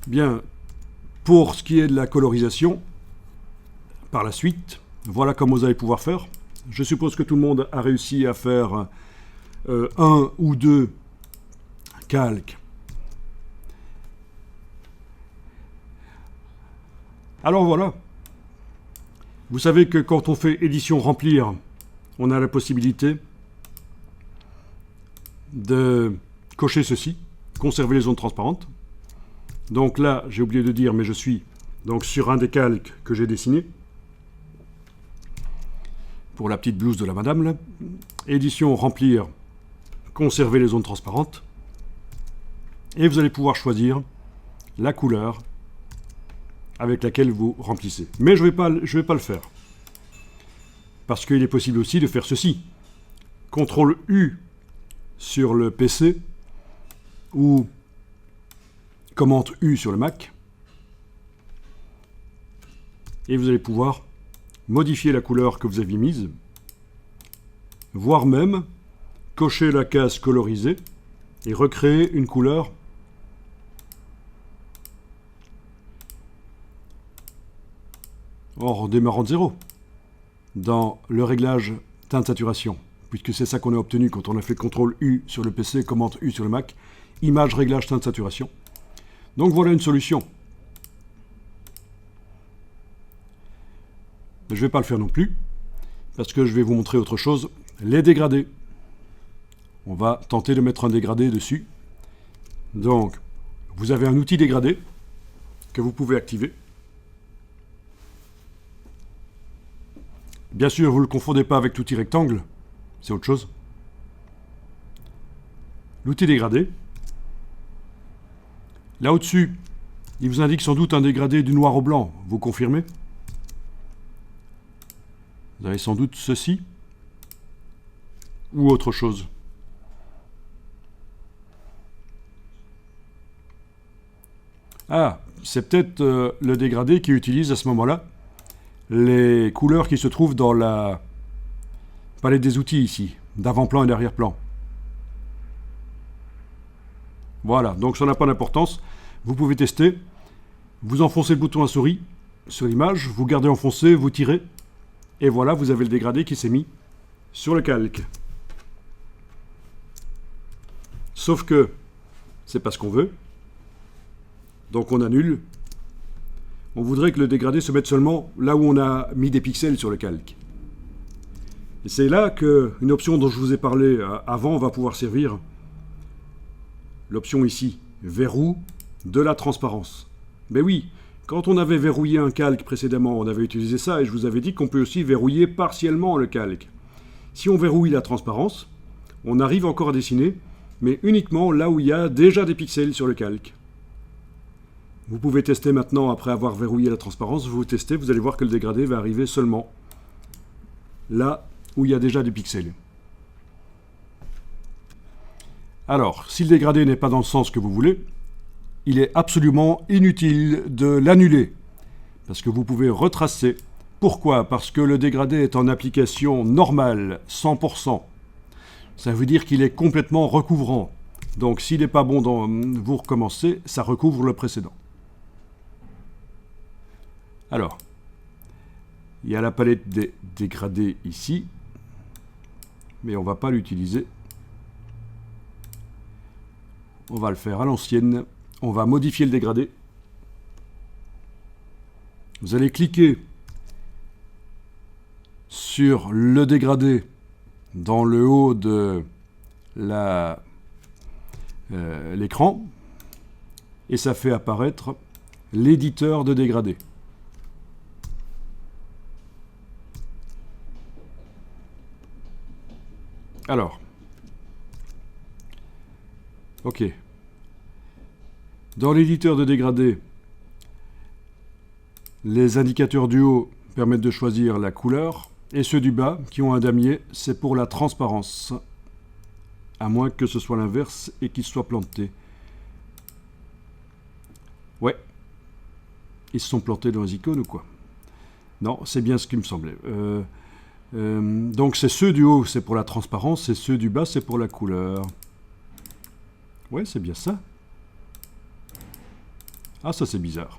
Bien, pour ce qui est de la colorisation, par la suite, voilà comment vous allez pouvoir faire. Je suppose que tout le monde a réussi à faire un ou deux calques. Alors voilà. Vous savez que quand on fait édition remplir, on a la possibilité de cocher ceci, conserver les zones transparentes. Donc là, j'ai oublié de dire, mais je suis donc sur un des calques que j'ai dessiné pour la petite blouse de la madame là. Édition remplir, conserver les zones transparentes. Et vous allez pouvoir choisir la couleur avec laquelle vous remplissez. Mais je vais pas le faire. Parce qu'il est possible aussi de faire ceci. CTRL U sur le PC ou commande U sur le Mac. Et vous allez pouvoir modifier la couleur que vous aviez mise, voire même cocher la case colorisée et recréer une couleur en redémarrant de zéro dans le réglage teinte saturation, puisque c'est ça qu'on a obtenu quand on a fait CTRL U sur le PC, commande U sur le Mac, image réglage teinte saturation. Donc voilà une solution. Je ne vais pas le faire non plus, parce que je vais vous montrer autre chose, les dégradés. On va tenter de mettre un dégradé dessus. Donc, vous avez un outil dégradé que vous pouvez activer. Bien sûr, vous ne le confondez pas avec l'outil rectangle, c'est autre chose. L'outil dégradé. Là au-dessus, il vous indique sans doute un dégradé du noir au blanc. Vous confirmez? Vous avez sans doute ceci ou autre chose. Ah, c'est peut-être le dégradé qui utilise à ce moment-là les couleurs qui se trouvent dans la palette des outils ici, d'avant-plan et d'arrière-plan. Voilà, donc ça n'a pas d'importance. Vous pouvez tester. Vous enfoncez le bouton à souris sur l'image, vous gardez enfoncé, vous tirez, et voilà, vous avez le dégradé qui s'est mis sur le calque. Sauf que c'est pas ce qu'on veut. Donc on annule. On voudrait que le dégradé se mette seulement là où on a mis des pixels sur le calque. Et c'est là qu'une option dont je vous ai parlé avant va pouvoir servir. L'option ici, verrou de la transparence. Mais oui, quand on avait verrouillé un calque précédemment, on avait utilisé ça et je vous avais dit qu'on peut aussi verrouiller partiellement le calque. Si on verrouille la transparence, on arrive encore à dessiner, mais uniquement là où il y a déjà des pixels sur le calque. Vous pouvez tester maintenant, après avoir verrouillé la transparence, vous testez, vous allez voir que le dégradé va arriver seulement là où il y a déjà des pixels. Alors, si le dégradé n'est pas dans le sens que vous voulez, il est absolument inutile de l'annuler, parce que vous pouvez retracer. Pourquoi? Parce que le dégradé est en application normale, 100%. Ça veut dire qu'il est complètement recouvrant. Donc s'il n'est pas bon, vous recommencez, ça recouvre le précédent. Alors, il y a la palette des dégradés ici, mais on ne va pas l'utiliser. On va le faire à l'ancienne. On va modifier le dégradé. Vous allez cliquer sur le dégradé dans le haut de l'écran et ça fait apparaître l'éditeur de dégradé. Alors, ok. Dans l'éditeur de dégradé, les indicateurs du haut permettent de choisir la couleur et ceux du bas, qui ont un damier, c'est pour la transparence. À moins que ce soit l'inverse et qu'il soit planté. Ouais. Ils se sont plantés dans les icônes ou quoi? Non, c'est bien ce qui me semblait. Donc c'est ceux du haut, c'est pour la transparence, et ceux du bas, c'est pour la couleur. Ouais, c'est bien ça. Ah, ça c'est bizarre.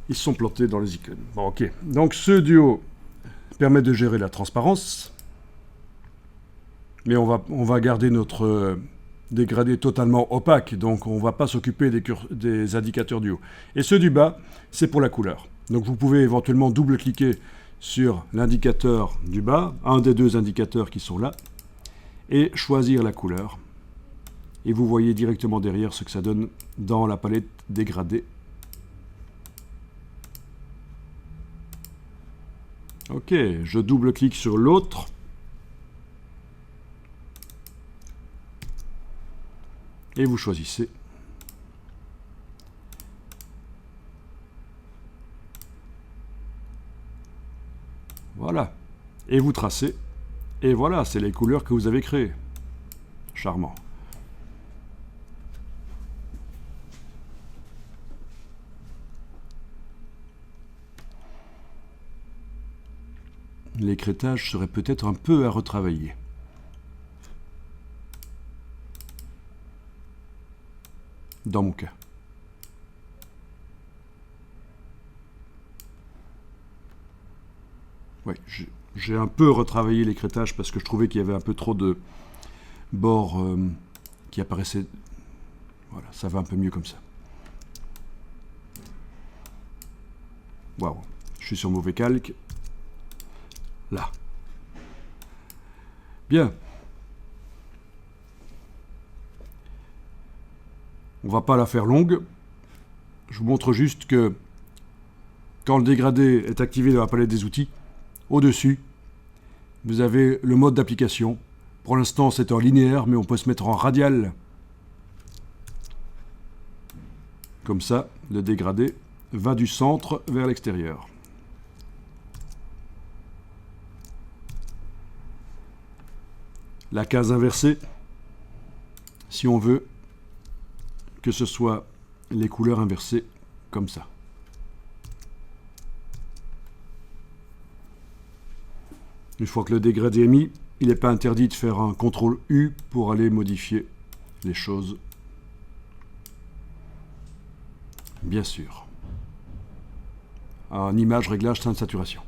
Ils sont plantés dans les icônes. Bon, ok. Donc ce duo permet de gérer la transparence. Mais on va garder notre dégradé totalement opaque. Donc on ne va pas s'occuper des indicateurs du haut. Et ceux du bas, c'est pour la couleur. Donc vous pouvez éventuellement double-cliquer sur l'indicateur du bas, un des deux indicateurs qui sont là, et choisir la couleur. Et vous voyez directement derrière ce que ça donne dans la palette dégradée. Ok, je double-clique sur l'autre. Et vous choisissez. Voilà. Et vous tracez. Et voilà, c'est les couleurs que vous avez créées. Charmant. L'écrêtage serait peut-être un peu à retravailler. Dans mon cas. Oui, j'ai un peu retravaillé l'écrêtage parce que je trouvais qu'il y avait un peu trop de bords qui apparaissaient. Voilà, ça va un peu mieux comme ça. Waouh, je suis sur mauvais calque. Là. Bien. On va pas la faire longue. Je vous montre juste que quand le dégradé est activé dans la palette des outils, au-dessus, vous avez le mode d'application. Pour l'instant, c'est en linéaire, mais on peut se mettre en radial. Comme ça, le dégradé va du centre vers l'extérieur. La case inversée, si on veut que ce soit les couleurs inversées comme ça. Une fois que le dégradé est mis, il n'est pas interdit de faire un CTRL U pour aller modifier les choses. Bien sûr. En image réglage teinte saturation.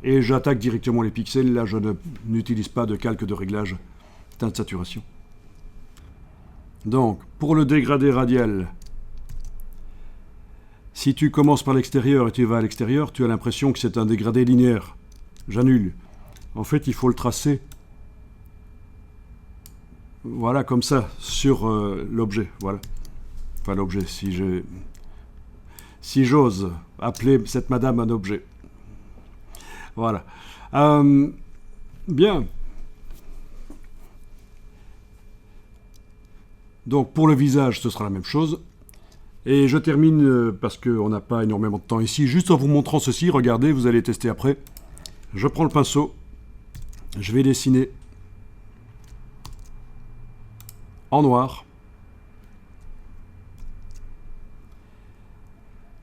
Et j'attaque directement les pixels. Là, je n'utilise pas de calque de réglage teinte saturation. Donc, pour le dégradé radial, si tu commences par l'extérieur et tu vas à l'extérieur, tu as l'impression que c'est un dégradé linéaire. J'annule. En fait, il faut le tracer. Voilà, comme ça, sur l'objet. Voilà. Enfin, l'objet, si j'ose appeler cette madame un objet. Voilà. Bien. Donc, pour le visage, ce sera la même chose. Et je termine, parce qu'on n'a pas énormément de temps ici, juste en vous montrant ceci. Regardez, vous allez tester après. Je prends le pinceau. Je vais dessiner en noir.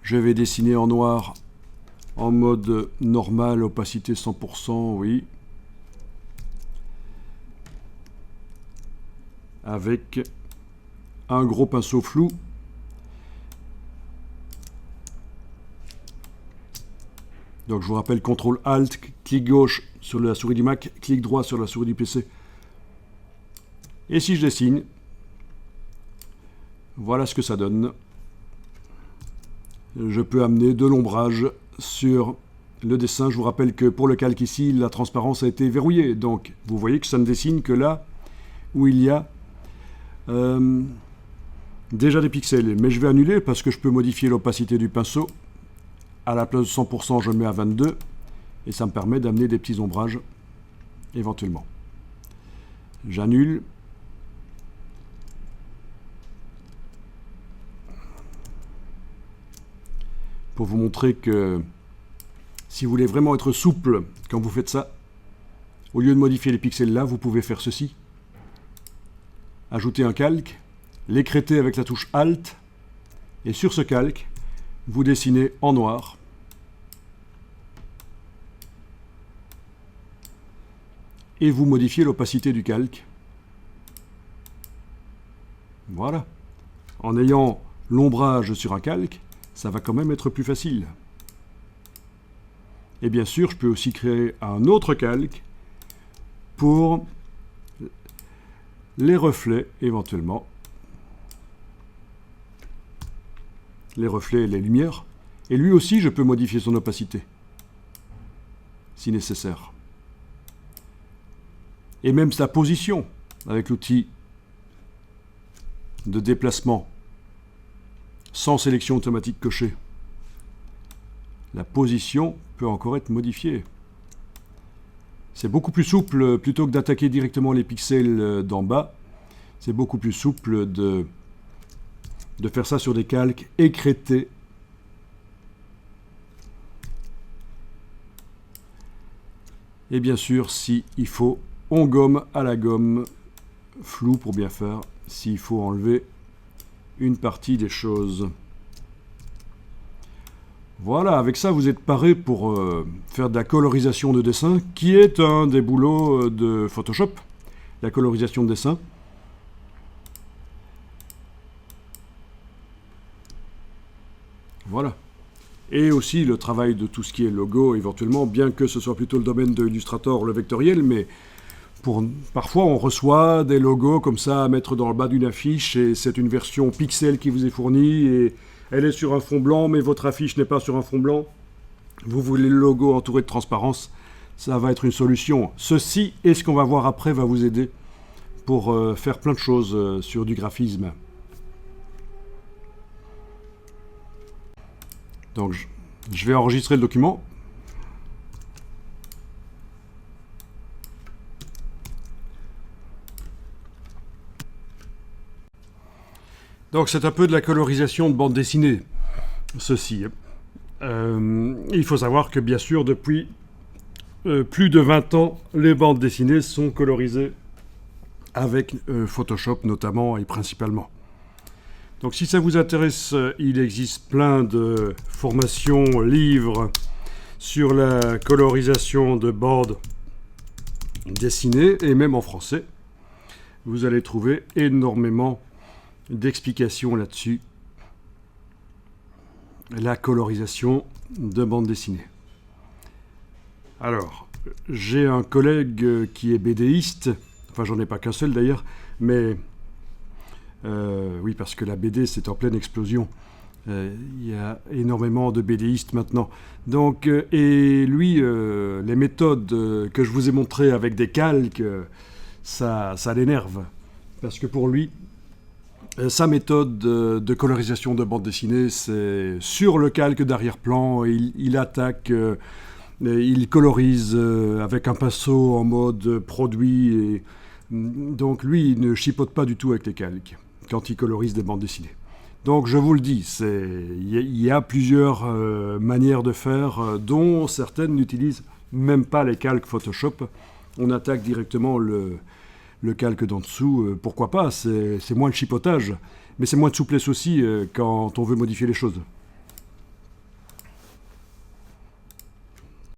Je vais dessiner en noir en mode normal, opacité 100%, oui. Avec un gros pinceau flou. Donc je vous rappelle, CTRL ALT, clic gauche sur la souris du Mac, clic droit sur la souris du PC. Et si je dessine, voilà ce que ça donne. Je peux amener de l'ombrage sur le dessin. Je vous rappelle que pour le calque ici, la transparence a été verrouillée. Donc vous voyez que ça ne dessine que là où il y a déjà des pixels. Mais je vais annuler parce que je peux modifier l'opacité du pinceau. À la place de 100%, je le mets à 22. Et ça me permet d'amener des petits ombrages éventuellement. J'annule. Pour vous montrer que si vous voulez vraiment être souple quand vous faites ça, au lieu de modifier les pixels là, vous pouvez faire ceci. Ajouter un calque, l'écrêter avec la touche Alt, et sur ce calque, vous dessinez en noir. Et vous modifiez l'opacité du calque. Voilà. En ayant l'ombrage sur un calque, ça va quand même être plus facile. Et bien sûr, je peux aussi créer un autre calque pour les reflets éventuellement. Les reflets et les lumières. Et lui aussi, je peux modifier son opacité, si nécessaire. Et même sa position, avec l'outil de déplacement, sans sélection automatique cochée. La position peut encore être modifiée. C'est beaucoup plus souple, plutôt que d'attaquer directement les pixels d'en bas, c'est beaucoup plus souple de faire ça sur des calques écrêtés. Et bien sûr, si il faut, on gomme à la gomme, flou pour bien faire, s'il faut enlever une partie des choses. Voilà, avec ça, vous êtes paré pour faire de la colorisation de dessin, qui est un des boulots de Photoshop, la colorisation de dessin. Voilà. Et aussi le travail de tout ce qui est logo, éventuellement, bien que ce soit plutôt le domaine de Illustrator, le vectoriel, mais parfois on reçoit des logos comme ça à mettre dans le bas d'une affiche, et c'est une version pixel qui vous est fournie, et elle est sur un fond blanc, mais votre affiche n'est pas sur un fond blanc. Vous voulez le logo entouré de transparence, ça va être une solution. Ceci, et ce qu'on va voir après, va vous aider pour faire plein de choses sur du graphisme. Donc, je vais enregistrer le document. Donc, c'est un peu de la colorisation de bande dessinée, ceci. Il faut savoir que, bien sûr, depuis plus de 20 ans, les bandes dessinées sont colorisées avec Photoshop notamment et principalement. Donc si ça vous intéresse, il existe plein de formations, livres sur la colorisation de bandes dessinées, et même en français. Vous allez trouver énormément d'explications là-dessus. La colorisation de bandes dessinées. Alors, j'ai un collègue qui est BDiste, enfin j'en ai pas qu'un seul d'ailleurs, mais oui, parce que la BD, c'est en pleine explosion. Il y a énormément de BDistes maintenant. Donc, et lui, les méthodes que je vous ai montrées avec des calques, ça l'énerve. Parce que pour lui, sa méthode de colorisation de bande dessinée, c'est sur le calque d'arrière-plan, il attaque, il colorise avec un pinceau en mode produit. Et, donc lui, il ne chipote pas du tout avec les calques quand il colorise des bandes dessinées. Donc je vous le dis, il y a plusieurs manières de faire, dont certaines n'utilisent même pas les calques Photoshop. On attaque directement le calque d'en dessous. Pourquoi pas, c'est moins de chipotage, mais c'est moins de souplesse aussi quand on veut modifier les choses.